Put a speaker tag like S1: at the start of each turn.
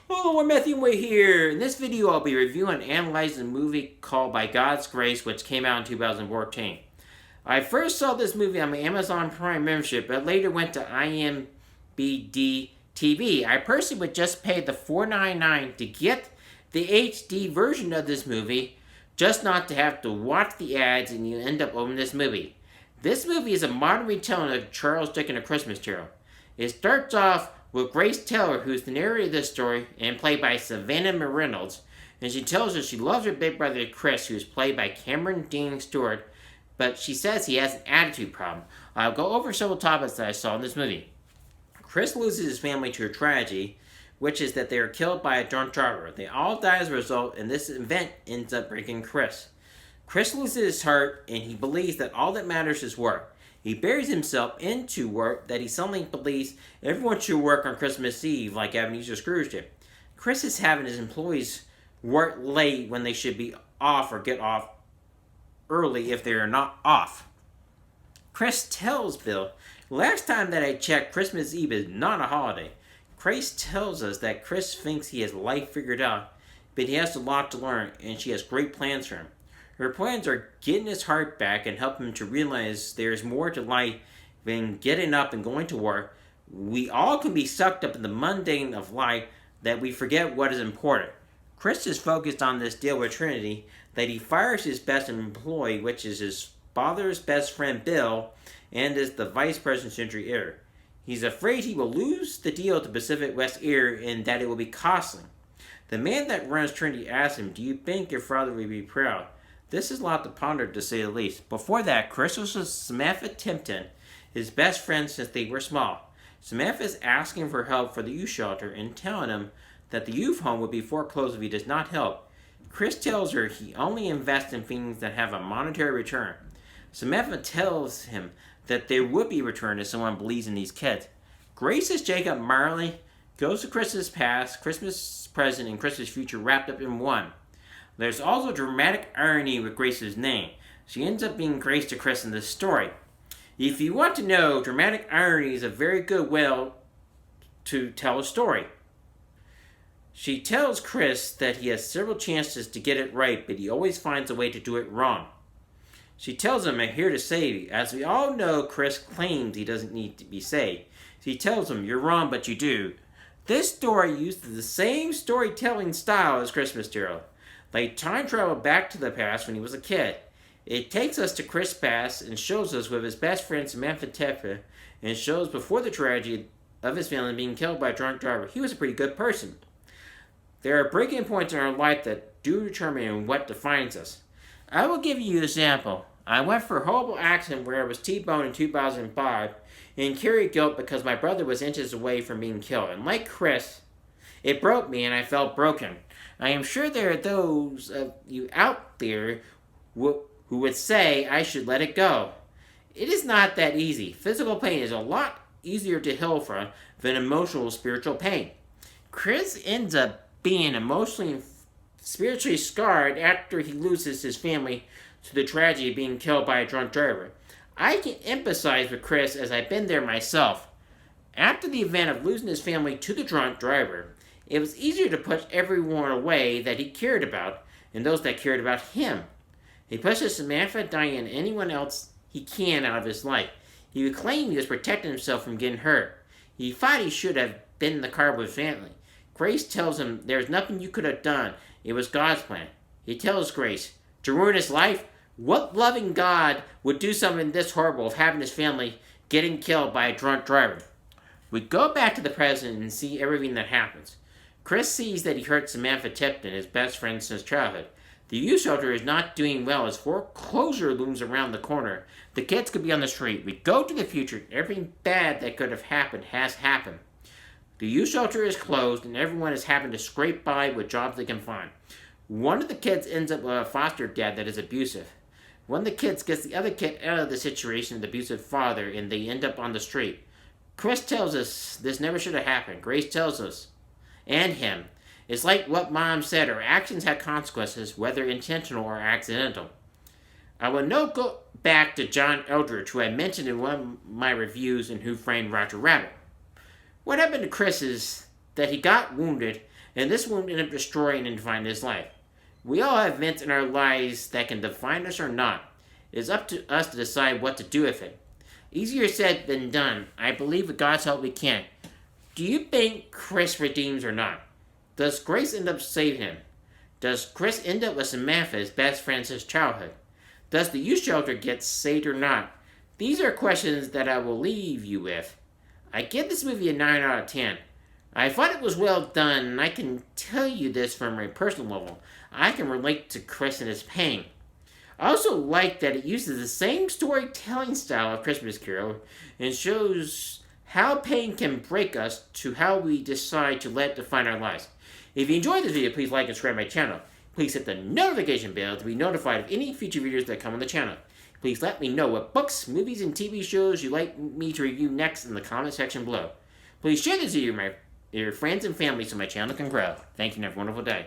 S1: Hello, I'm Matthew Way here. In this video, I'll be reviewing and analyzing a movie called By God's Grace, which came out in 2014. I first saw this movie on my Amazon Prime membership, but later went to IMBD TV. I personally would just pay the $4.99 to get the HD version of this movie, just not to have to watch the ads and you end up owning this movie. This movie is a modern retelling of Charles Dickens' A Christmas Carol. It starts off with Grace Taylor, who's the narrator of this story, and played by Savannah Reynolds, and she tells us she loves her big brother Chris, who's played by Cameron Dean Stewart, but she says he has an attitude problem. I'll go over several topics that I saw in this movie. Chris loses his family to a tragedy, which is that they are killed by a drunk driver. They all die as a result, and this event ends up breaking Chris. Chris loses his heart, and he believes that all that matters is work. He buries himself into work that he suddenly believes everyone should work on Christmas Eve like Ebenezer Scrooge did. Chris is having his employees work late when they should be off or get off early if they are not off. Chris tells Bill, last time that I checked, Christmas Eve is not a holiday. Grace tells us that Chris thinks he has life figured out, but he has a lot to learn, and she has great plans for him. Her plans are getting his heart back and help him to realize there is more to life than getting up and going to work. We all can be sucked up in the mundane of life that we forget what is important. Chris is focused on this deal with Trinity that he fires his best employee, which is his father's best friend Bill, and is the vice president's Century Air. He's afraid he will lose the deal to Pacific West Air and that it will be costly. The man that runs Trinity asks him, do you think your father would be proud? This is a lot to ponder, to say the least. Before that, Chris was with Samantha Tipton, his best friend since they were small. Samantha is asking for help for the youth shelter and telling him that the youth home would be foreclosed if he does not help. Chris tells her he only invests in things that have a monetary return. Samantha tells him that there would be a return if someone believes in these kids. Grace as Jacob Marley goes to Christmas past, Christmas present, and Christmas future wrapped up in one. There's also dramatic irony with Grace's name. She ends up being Grace to Chris in this story. If you want to know, dramatic irony is a very good way to tell a story. She tells Chris that he has several chances to get it right, but he always finds a way to do it wrong. She tells him, I'm here to save you. As we all know, Chris claims he doesn't need to be saved. She tells him, you're wrong, but you do. This story uses the same storytelling style as Christmas Carol. They time travel back to the past when he was a kid. It takes us to Chris' past and shows us with his best friend Samantha Tepper, and shows before the tragedy of his family being killed by a drunk driver. He was a pretty good person. There are breaking points in our life that do determine what defines us. I will give you an example. I went for a horrible accident where I was T-boned in 2005 and carried guilt because my brother was inches away from being killed. And like Chris, it broke me and I felt broken. I am sure there are those of you out there who would say I should let it go. It is not that easy. Physical pain is a lot easier to heal from than emotional spiritual pain. Chris ends up being emotionally and spiritually scarred after he loses his family to the tragedy of being killed by a drunk driver. I can empathize with Chris as I've been there myself. After the event of losing his family to the drunk driver, it was easier to push everyone away that he cared about and those that cared about him. He pushes Samantha, Diane, and anyone else he can out of his life. He would claim he was protecting himself from getting hurt. He thought he should have been in the car with his family. Grace tells him there's nothing you could have done. It was God's plan. He tells Grace, to ruin his life? What loving God would do something this horrible of having his family getting killed by a drunk driver? We go back to the present and see everything that happens. Chris sees that he hurt Samantha Tipton, his best friend since childhood. The youth shelter is not doing well as foreclosure looms around the corner. The kids could be on the street. We go to the future. Everything bad that could have happened has happened. The youth shelter is closed and everyone is having to scrape by with jobs they can find. One of the kids ends up with a foster dad that is abusive. One of the kids gets the other kid out of the situation with the abusive father and they end up on the street. Chris tells us this never should have happened. Grace tells us, and him, it's like what Mom said, our actions have consequences, whether intentional or accidental. I will now go back to John Eldridge, who I mentioned in one of my reviews in Who Framed Roger Rabbit. What happened to Chris is that he got wounded and this won't end up destroying and defining his life. We all have events in our lives that can define us or not. It is up to us to decide what to do with it. Easier said than done. I believe with God's help we can. Do you think Chris redeems or not? Does Grace end up saving him? Does Chris end up with Samantha, his best friend since childhood? Does the youth shelter get saved or not? These are questions that I will leave you with. I give this movie a 9 out of 10. I thought it was well done, and I can tell you this from a personal level. I can relate to Chris and his pain. I also like that it uses the same storytelling style of Christmas Carol and shows how pain can break us to how we decide to let it define our lives. If you enjoyed this video, please like and subscribe to my channel. Please hit the notification bell to be notified of any future videos that come on the channel. Please let me know what books, movies, and TV shows you'd like me to review next in the comment section below. Please share this video with your friends and family so my channel can grow. Thank you and have a wonderful day.